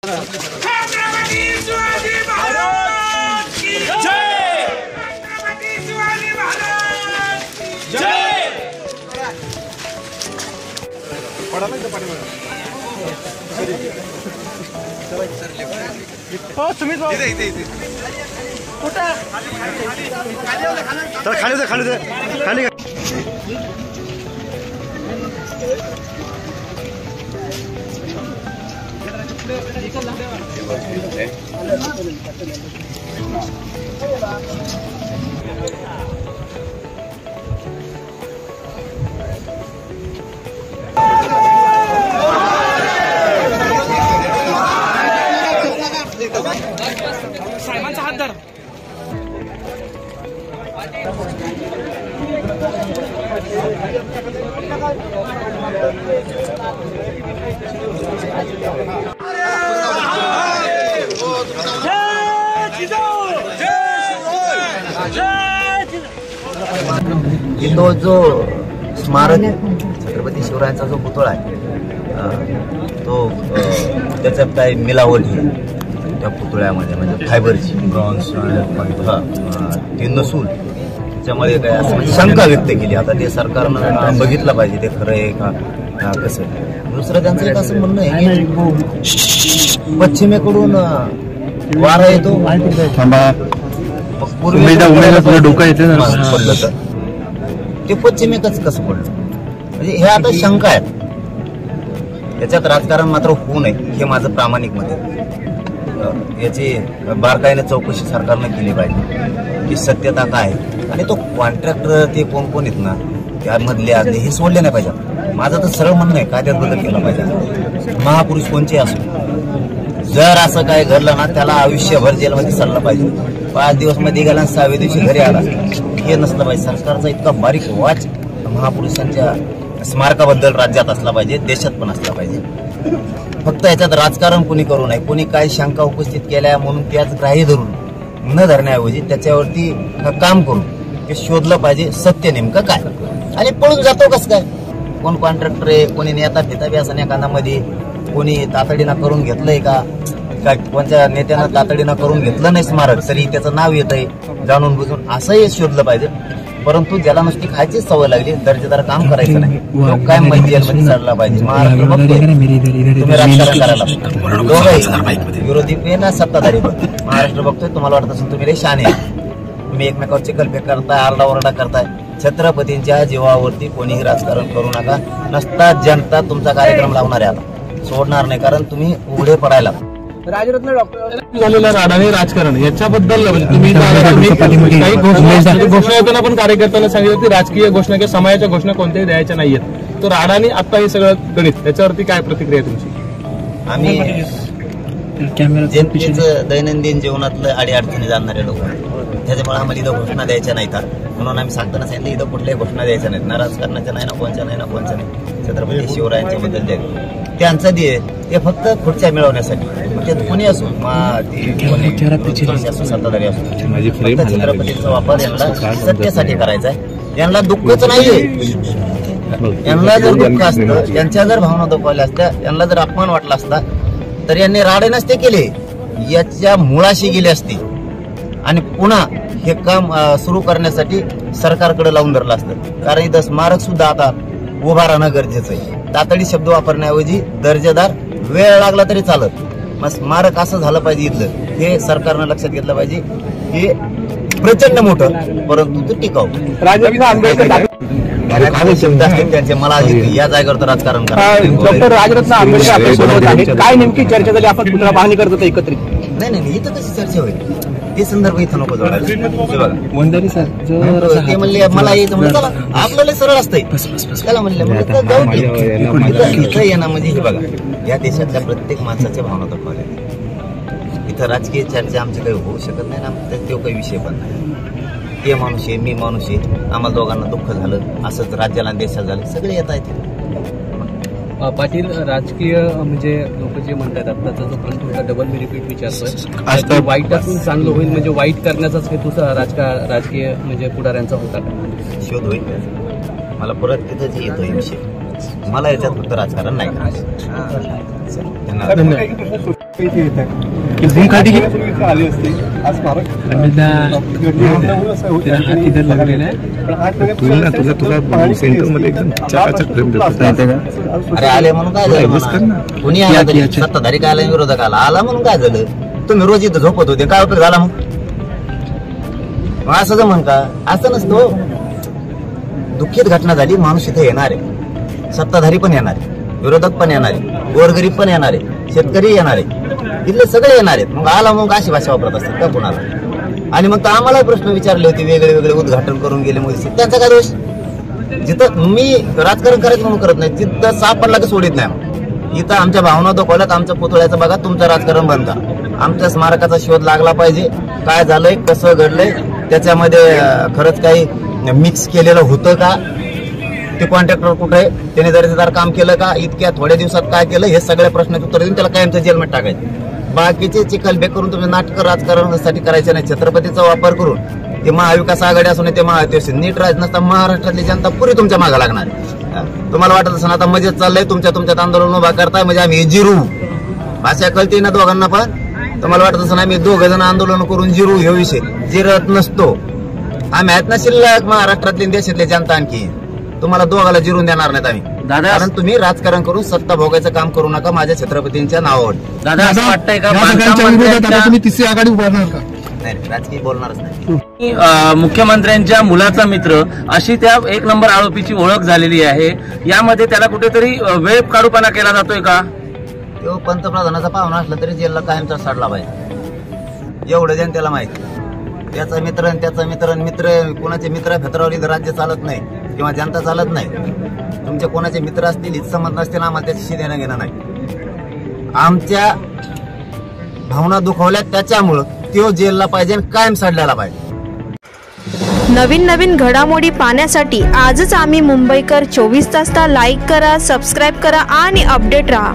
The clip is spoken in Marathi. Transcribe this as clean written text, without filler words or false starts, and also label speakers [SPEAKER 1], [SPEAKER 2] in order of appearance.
[SPEAKER 1] खाली
[SPEAKER 2] साहेबांचा हात धर.
[SPEAKER 3] तो जो स्मारक छत्रपती शिवरायांचा जो पुतळा आहे तो त्याच्यात काय मिलावट आहे त्या पुतळ्यामध्ये, म्हणजे फायबरची ब्रॉन्झ ते नसून त्याच्यामध्ये काय असं म्हणजे शंका व्यक्त केली. आता ते सरकारनं बघितलं पाहिजे ते खरं आहे का कसं. दुसरं त्यांचं एक असं म्हणणं आहे की पश्चिमेकडून वारा येतो,
[SPEAKER 1] डोकं येते
[SPEAKER 3] पडलं तर ते पश्चिमेकच कसं पडलं, म्हणजे हे आता शंका आहेत. याच्यात राजकारण मात्र होऊ नये हे माझं प्रामाणिक मत आहे. याची बारकाईने चौकशी सरकारनं केली पाहिजे की सत्यता काय, आणि तो कॉन्ट्रॅक्टर ते कोण कोण आहेत ना त्यामधले आदले हे सोडले नाही पाहिजे. माझं तर सरळ म्हणणं आहे कायद्यात बदल केला पाहिजे. महापुरुष कोणचे असो, जर असं काय घडलं ना त्याला आयुष्यभर जेलमध्ये चाललं पाहिजे. 5 दिवस मध्ये गेला 6व्या दिवशी घरी आला हे नसलं पाहिजे. सरकारचा इतका बारीक वाच महापुरुषांच्या स्मारकाबद्दल राज्यात असला पाहिजे, देशात पण असला पाहिजे. फक्त याच्यात राजकारण कोणी करू नये. कोणी काय शंका उपस्थित केल्या म्हणून त्याच ग्राह्य धरून न धरण्याऐवजी त्याच्यावरती काम करून हे शोधलं पाहिजे सत्य नेमकं काय. आणि पळून जातो कसं काय, कोण कॉन्ट्रॅक्टर आहे, कोणी नेता फिता बी असं एखाद्यामध्ये, कोणी तातडीनं करून घेतलंय का काय, कोणत्या नेत्यानं तातडीनं करून घेतलं नाही स्मारक तरी त्याचं नाव येतंय जाणून बुजून, असंही शोधलं पाहिजे. परंतु ज्याला नुसती खायचीच सवय लागली, दर्जेदार काम करायचं नाही, तो काय माहिती जेलमध्ये चढला पाहिजे. महाराष्ट्र बघतोय तुम्ही राजकारण करायला विरोधी पे ना सत्ताधारी पण महाराष्ट्र बघतोय. तुम्हाला वाटत असेल तुम्ही लय शाने आहे, तुम्ही एकमेकावर चिखलफेक करताय, आरडाओरडा करताय. छत्रपतींच्या जीवावरती कोणीही राजकारण करू नका. नसता जनता तुमचा कार्यक्रम लावणार आहे, आता सोडणार नाही, कारण तुम्ही उघडे पडायला.
[SPEAKER 2] राजरत्न डॉक्टर झालेलं राडाने राजकारण याच्याबद्दल तुम्ही काही घोषणा देताना पण कार्यकर्त्यांना सांगितलं की राजकीय घोषणा किंवा समाजाच्या घोषणा कोणत्याही द्यायच्या नाहीयेत, तर राडाने आता हे सगळं गणित त्याच्यावरती काय प्रतिक्रिया तुमची?
[SPEAKER 3] आम्ही जनतेचं दैनंदिन जीवनातलं अडीअडचणी जाणणारे लोक, त्याच्यामुळे आम्हाला इथं घोषणा द्यायच्या नाहीत. म्हणून आम्ही सांगताना सांगितलं इथं कुठल्याही घोषणा द्यायच्या नाहीत, ना राजकारणाच्या नाही, ना कोणच्या नाही, ना कोणच्या नाही. छत्रपती शिवरायांच्या बद्दल जे त्यांचं ध्येय ते फक्त खुर्च्या मिळवण्यासाठी, त्यात कोणी असो सत्ताधारी असो, फक्त छत्रपतीचा वापर यांना सत्तेसाठी करायचा आहे. यांना दुःखच नाहीये. यांना जर दुःख असतं, यांच्या जर भावना दुखावल्या असत्या, यांना जर अपमान वाटला असता तर यांनी राडे नसते केले, याच्या मुळाशी गेले असते आणि पुन्हा हे काम सुरू करण्यासाठी सरकारकडे लावून धरलं असतं. कारण इथं स्मारक सुद्धा आता उभा राहणं गरजेचं आहे. तातडी शब्द वापरण्याऐवजी दर्जेदार वेळ लागला तरी चालत, मग स्मारक असं झालं पाहिजे इथलं, हे सरकारनं लक्षात घेतलं पाहिजे. हे प्रचंड मोठं परंतु ते टिकाऊ शब्द असतील त्यांचे. मला या जागेवर तर राजकारण
[SPEAKER 2] डॉक्टर राजरत्न आंबेडकर काय नेमकी चर्चा झाली? आपण पुन्हा पाहणी करतो एकत्रित?
[SPEAKER 3] नाही, इथं कशी चर्चा होईल ते संदर्भ इथं नको जोडायला. ते म्हणले मला यायचं म्हणजे चला, आपल्याला सरळ असतंय त्याला म्हणले इथं येणं म्हणजे हे बघा, या देशातल्या प्रत्येक माणसाच्या भावना दाखवल्या. इथं राजकीय चर्चा आमची काही होऊ शकत नाही ना, तो काही विषय पण नाही. ते माणूस आहे, मी माणूस आहे, आम्हाला दोघांना दुःख झालं, असंच राज्याला देशाला झालं, सगळे येत आहेत.
[SPEAKER 4] पाटील, राजकीय म्हणजे लोक जे म्हणतात आताचा जो प्रश्न होता डबल मी रिपीट विचारतोय, वाईटातून चांगलं होईल म्हणजे वाईट करण्याचाच हेतू राजकीय म्हणजे पुढाऱ्यांचा होता का?
[SPEAKER 3] शोध होईल. मला परत तिथंच येतोय विषय. मला याच्यात फक्त राजकारण नाही करायचं.
[SPEAKER 1] झूम काढी की
[SPEAKER 5] आली असते आज फारच
[SPEAKER 1] तुला सेंटर मध्ये एकदम चकाचक फ्रेम
[SPEAKER 3] अरे आले म्हणून काय झालं म्हणा? कुणी आला तरी सत्ताधारी काय आला विरोधक आला म्हणून काय झालं? तुम्ही रोज इथं झोपत होते काय उपयोग झाला मग असं जमन का? असं नसतो. दुःखित घटना झाली माणूस इथे येणार आहे, सत्ताधारी पण येणार आहे, विरोधक पण येणार आहे, गोरगरीब पण येणार आहे, शेतकरी येणार आहे, इथले सगळे येणार आहेत. मग आला मग अशी भाषा वापरत असतात का कुणाला? आणि मग तर आम्हाला प्रश्न विचारले होते, वेगळे वेगळे उद्घाटन करून गेले मोदी, त्यांचा काय दोष? जिथं मी राजकारण करायचं म्हणून करत नाही, तिथं साप पडला की सोडित नाही. इथं आमच्या भावना दाखवल्यात, आमच्या पुतळ्याचं बघा, तुमचं राजकारण बंद. आमच्या स्मारकाचा शोध लागला पाहिजे, काय झालंय, कसं घडलंय, त्याच्यामध्ये खरंच काही मिक्स केलेलं होतं का, ते कॉन्ट्रॅक्टर कुठे आहे, त्याने दर्जेदार काम केलं का, इतक्या थोड्या दिवसात काय केलं, हे सगळ्या प्रश्नाचे उत्तर देऊन त्याला कायमचं जेलमध्ये टाकायचं. बाकीचे चिखलबेक करून तुम्ही नाटकं राजकारणासाठी करायचे नाही. छत्रपतीचा वापर करून ते महाविकास आघाडी असून ते महायुती नीट राज नसता महाराष्ट्रातली जनता पुरी तुमच्या मागे लागणार. तुम्हाला वाटत असं आता मजेत चाललंय, तुमच्यात आंदोलन उभा करताय म्हणजे आम्ही जिरू भाषा कळते ना दोघांना पण. तुम्हाला वाटत असं आम्ही दोघं जण आंदोलन करून जिरू हे विषय जिरत नसतो. आम्ही आहेत ना शिल्लक महाराष्ट्रातली देशातली जनता, आणखी तुम्हाला दोघाला जिरून देणार नाहीत आम्ही. कारण तुम्ही राजकारण करून सत्ता भोगायचं काम करू नका माझ्या छत्रपतींच्या नावावर.
[SPEAKER 4] दादा असं वाटतंय का
[SPEAKER 1] तुम्ही तिसरी आघाडी उभारणार का?
[SPEAKER 3] नाही, राजकीय बोलणारच नाही.
[SPEAKER 4] मुख्यमंत्र्यांच्या मुलाचा मित्र अशी त्या एक नंबर आरोपीची ओळख झालेली आहे. यामध्ये त्याला कुठेतरी वेळ काढूपणा केला जातोय का?
[SPEAKER 3] तो पंतप्रधानाचा पाहुणा असला तरी जेलला कायमचा साडला पाहिजे, एवढं जनतेला माहिती. त्याचा मित्र आणि त्याचा मित्र कोणाचे मित्र फेतरावर इथं राज्य चालत नाही किंवा जनता चालत नाही. तुमचे कोणाचे मित्र असतील, हितसंबंध असतील, आम्हाला त्याच्याशी देणं घेणं नाही. आमच्या भावना दुखावल्या त्याच्यामुळं तो जेलला पाहिजे आणि कायम साडल्याला पाहिजे.
[SPEAKER 6] नवीन घडामोडी पाहण्यासाठी आजच आम्ही मुंबईकर 24 तासला लाईक करा, सबस्क्राईब करा आणि अपडेट रहा.